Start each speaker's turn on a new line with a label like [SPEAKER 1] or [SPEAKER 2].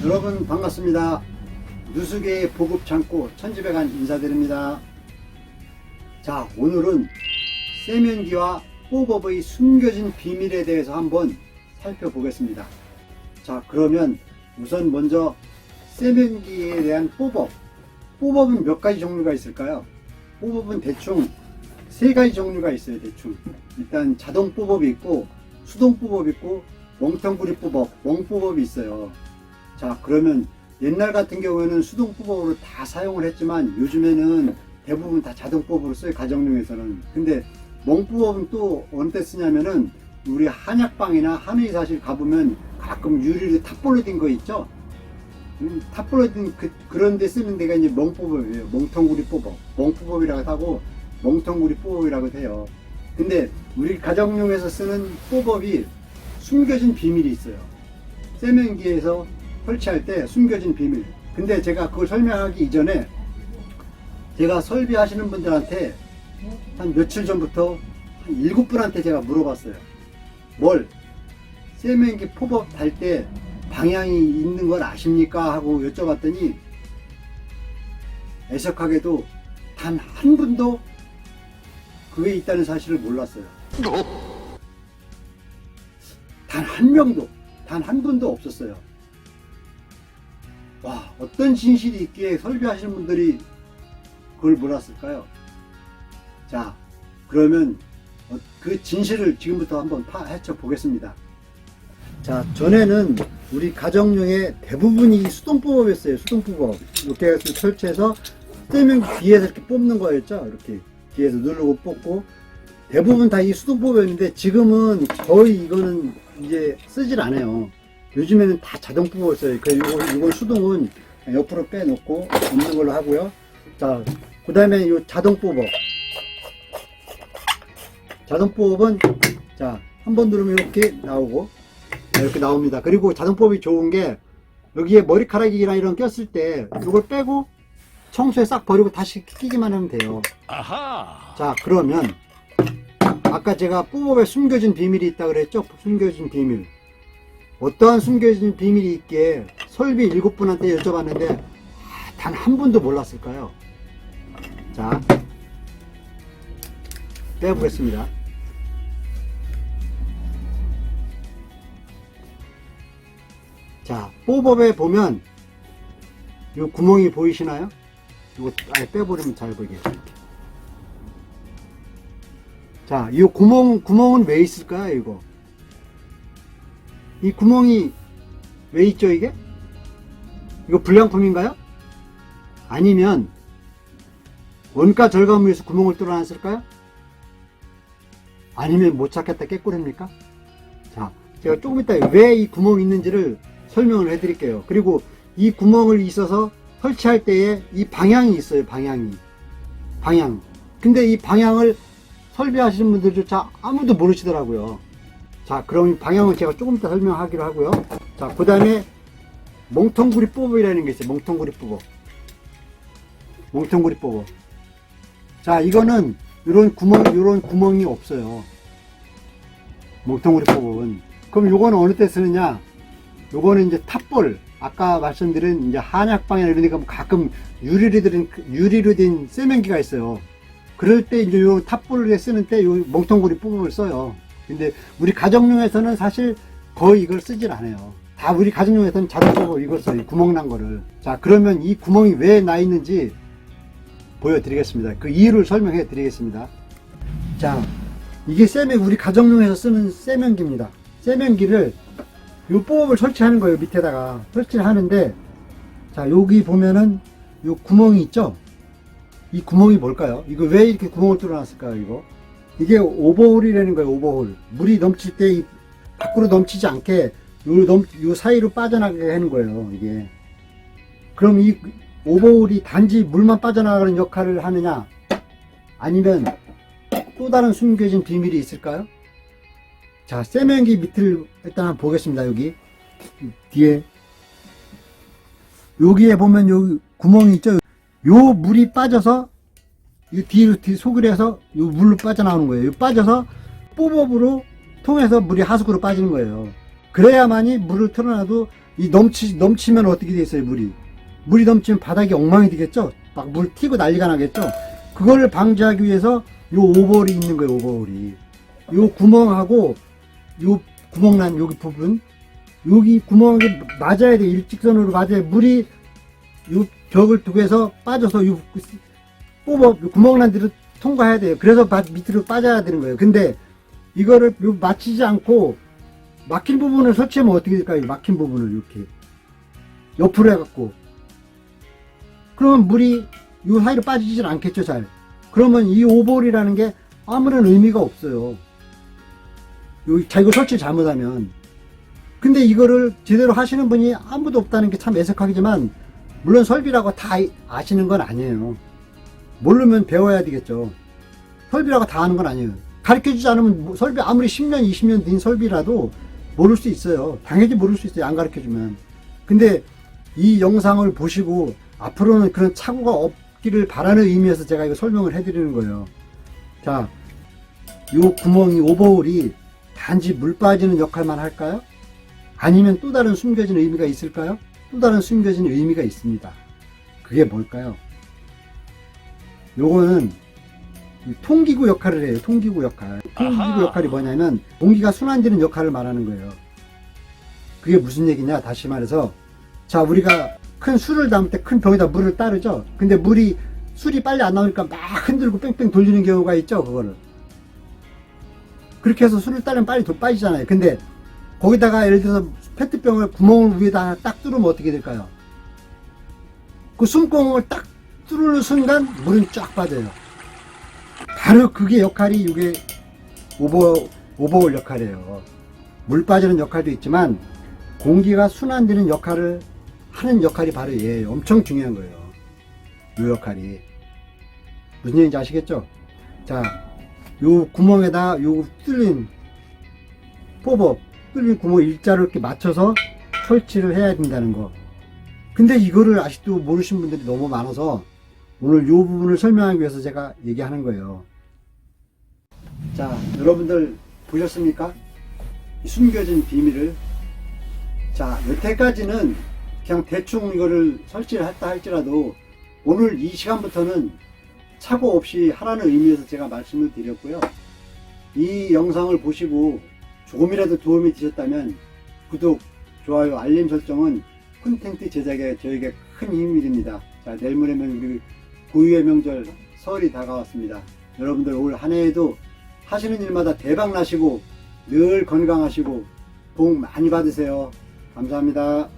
[SPEAKER 1] 여러분 반갑습니다. 누수계의 보급창고 천지배관 인사드립니다. 자, 오늘은 세면기와 뽀법의 숨겨진 비밀에 대해서 한번 살펴보겠습니다. 자, 그러면 우선 먼저 세면기에 대한 뽀법. 뽀법은 몇 가지 종류가 있을까요? 뽀법은 대충 세 가지 종류가 있어요. 대충 일단 자동 뽀법이 있고, 수동 뽀법이 있고, 멍텅구리 뽀법, 멍뽀법이 있어요. 자, 그러면 옛날 같은 경우에는 수동 뽀법으로 다 사용을 했지만 요즘에는 대부분 다 자동 뽀법으로 써요, 가정용에서는. 근데 멍뽀법은 또 어느 때 쓰냐면은 우리 한약방이나 한의사실 가보면 가끔 유리로 탑볼로 된 거 있죠? 탑볼로 된 그런 데 쓰는 데가 이제 멍뽀법이에요. 멍텅구리 뽀법, 멍뽀법이라고 하고 멍텅구리 뽀법이라고 해요. 근데 우리 가정용에서 쓰는 뽀법이 숨겨진 비밀이 있어요. 세면기에서 설치할 때 숨겨진 비밀. 근데 제가 그걸 설명하기 이전에 제가 설비하시는 분들한테 한 며칠 전부터 한 7분한테 제가 물어봤어요. 뭘? 세면기 뽀법 달 때 방향이 있는 걸 아십니까? 하고 여쭤봤더니 애석하게도 단 한 분도 그게 있다는 사실을 몰랐어요. 단 한 명도, 단 한 분도 없었어요. 와, 어떤 진실이 있기에 설비하시는 분들이 그걸 몰랐을까요? 자, 그러면 그 진실을 지금부터 한번 파헤쳐 보겠습니다. 자, 전에는 우리 가정용의 대부분이 수동뽀법이었어요. 수동뽀법. 이렇게 해서 설치해서 세면기 뒤에서 이렇게 뽑는 거였죠. 이렇게 뒤에서 누르고 뽑고, 대부분 다 이 수동뽀법이었는데 지금은 거의 이거는 이제 쓰질 않아요. 요즘에는 다 자동 뽀법을 써요. 이건 수동은 옆으로 빼놓고 없는 걸로 하고요. 자, 그 다음에 이 자동 뽀법. 자동 뽀법은 자, 한 번 누르면 이렇게 나오고 이렇게 나옵니다. 그리고 자동 뽀법이 좋은 게 여기에 머리카락이나 이런 꼈을 때 이걸 빼고 청소에 싹 버리고 다시 끼기만 하면 돼요. 아하. 자, 그러면 아까 제가 뽀법에 숨겨진 비밀이 있다고 그랬죠? 숨겨진 비밀. 어떠한 숨겨진 비밀이 있기에 설비 7분한테 여쭤봤는데 단 한 분도 몰랐을까요? 자, 빼보겠습니다. 자, 뽀법에 보면 이 구멍이 보이시나요? 이거 아예 빼버리면 잘 보이게. 자, 이 구멍은 왜 있을까요, 이거? 이 구멍이 왜 있죠, 이게? 이거 불량품인가요? 아니면 원가 절감을 위해서 구멍을 뚫어놨을까요? 아니면 못 찾겠다 깨꾸립니까? 자, 제가 조금 이따 왜 이 구멍이 있는지를 설명을 해 드릴게요. 그리고 이 구멍을 있어서 설치할 때에 이 방향이 있어요. 방향. 근데 이 방향을 설비하시는 분들조차 아무도 모르시더라고요. 자, 그럼 이 방향은 제가 조금 이따 설명하기로 하고요. 자, 그 다음에 멍텅구리 뽀법이라는 게 있어요. 멍텅구리 뽀법. 자, 이거는 요런 구멍이 없어요. 멍텅구리 뽀법은. 그럼 요거는 어느 때 쓰느냐? 요거는 이제 탑볼. 아까 말씀드린 이제 한약방이나 이런 데 가면 가끔 유리로 된 세면기가 있어요. 그럴 때 이제 요 탑볼에 쓰는 때 요 멍텅구리 뽀법을 써요. 근데 우리 가정용에서는 사실 거의 이걸 쓰질 않아요. 다 우리 가정용에서는 자동 뽀법 이걸 써요. 구멍 난 거를. 자, 그러면 이 구멍이 왜 나 있는지 보여드리겠습니다. 그 이유를 설명해 드리겠습니다. 자, 이게 우리 가정용에서 쓰는 세면기입니다. 세면기를 요 뽀법을 설치하는 거예요. 밑에다가 설치를 하는데, 자, 여기 보면은 요 구멍이 있죠? 이 구멍이 뭘까요? 이거 왜 이렇게 구멍을 뚫어놨을까요? 이게 오버홀이라는 거예요. 오버홀. 물이 넘칠 때 밖으로 넘치지 않게 요 사이로 빠져나가게 하는 거예요. 이게. 그럼 이 오버홀이 단지 물만 빠져나가는 역할을 하느냐? 아니면 또 다른 숨겨진 비밀이 있을까요? 자, 세면기 밑을 일단 한번 보겠습니다. 여기 뒤에 여기에 보면 여기 구멍이 있죠. 요 물이 빠져서 이 뒤로 속을 해서 요 물로 빠져나오는 거예요. 요 빠져서 뽀법으로 통해서 물이 하수구로 빠지는 거예요. 그래야만이 물을 틀어놔도 넘치면 어떻게 되겠어요, 물이 넘치면 바닥이 엉망이 되겠죠? 막 물 튀고 난리가 나겠죠? 그걸 방지하기 위해서 요 오버홀이 있는 거예요, 오버홀이. 요 구멍하고, 요 구멍난 여기 부분, 여기 구멍이 맞아야 돼. 일직선으로 맞아야 물이 요 벽을 두고서 빠져서 요 구멍난 데로 통과해야 돼요. 그래서 밑으로 빠져야 되는 거예요. 근데 이거를 맞추지 않고 막힌 부분을 설치하면 어떻게 될까요? 막힌 부분을 이렇게 옆으로 해갖고 그러면 물이 이 사이로 빠지질 않겠죠, 잘. 그러면 이 오버홀이라는 게 아무런 의미가 없어요. 여기 자기가 설치 잘못하면. 근데 이거를 제대로 하시는 분이 아무도 없다는 게 참 애석하지만, 물론 설비라고 다 아시는 건 아니에요. 모르면 배워야 되겠죠. 설비라고 다 아는 건 아니에요. 가르쳐주지 않으면 설비 아무리 10년, 20년 된 설비라도 모를 수 있어요. 당연히 모를 수 있어요, 안 가르쳐주면. 근데 이 영상을 보시고 앞으로는 그런 착오가 없기를 바라는 의미에서 제가 이거 설명을 해드리는 거예요. 자, 요 구멍이, 오버홀이 단지 물 빠지는 역할만 할까요? 아니면 또 다른 숨겨진 의미가 있을까요? 또 다른 숨겨진 의미가 있습니다. 그게 뭘까요? 요거는 통기구 역할을 해요. 통기구 역할. 통기구 역할이 뭐냐면 공기가 순환되는 역할을 말하는 거예요. 그게 무슨 얘기냐? 다시 말해서, 자, 우리가 큰 술을 담을 때 큰 병에다 물을 따르죠. 근데 술이 빨리 안 나오니까 막 흔들고 뺑뺑 돌리는 경우가 있죠, 그거를. 그렇게 해서 술을 따르면 빨리 빠지잖아요. 근데 거기다가 예를 들어서 페트병을 구멍을 위에다 딱 뚫으면 어떻게 될까요? 그 숨구멍을 딱 뚫는 순간 물은 쫙 빠져요. 바로 그게 역할이 이게 오버홀 역할이에요. 물 빠지는 역할도 있지만 공기가 순환되는 역할을 하는 역할이 바로 얘예요. 엄청 중요한 거예요. 이 역할이. 무슨 얘기인지 아시겠죠? 자, 요 구멍에다 요 뚫린 뚫린 구멍 일자로 이렇게 맞춰서 설치를 해야 된다는 거. 근데 이거를 아직도 모르시는 분들이 너무 많아서 오늘 요 부분을 설명하기 위해서 제가 얘기하는 거예요. 자, 여러분들 보셨습니까? 이 숨겨진 비밀을. 자, 여태까지는 그냥 대충 이거를 설치를 했다 할지라도 오늘 이 시간부터는 착오 없이 하라는 의미에서 제가 말씀을 드렸고요. 이 영상을 보시고 조금이라도 도움이 되셨다면 구독, 좋아요, 알림 설정은 콘텐츠 제작에 저에게 큰 힘이 됩니다. 자, 내일 모레면 우리 고유의 명절 설이 다가왔습니다. 여러분들 올 한 해에도 하시는 일마다 대박 나시고 늘 건강하시고 복 많이 받으세요. 감사합니다.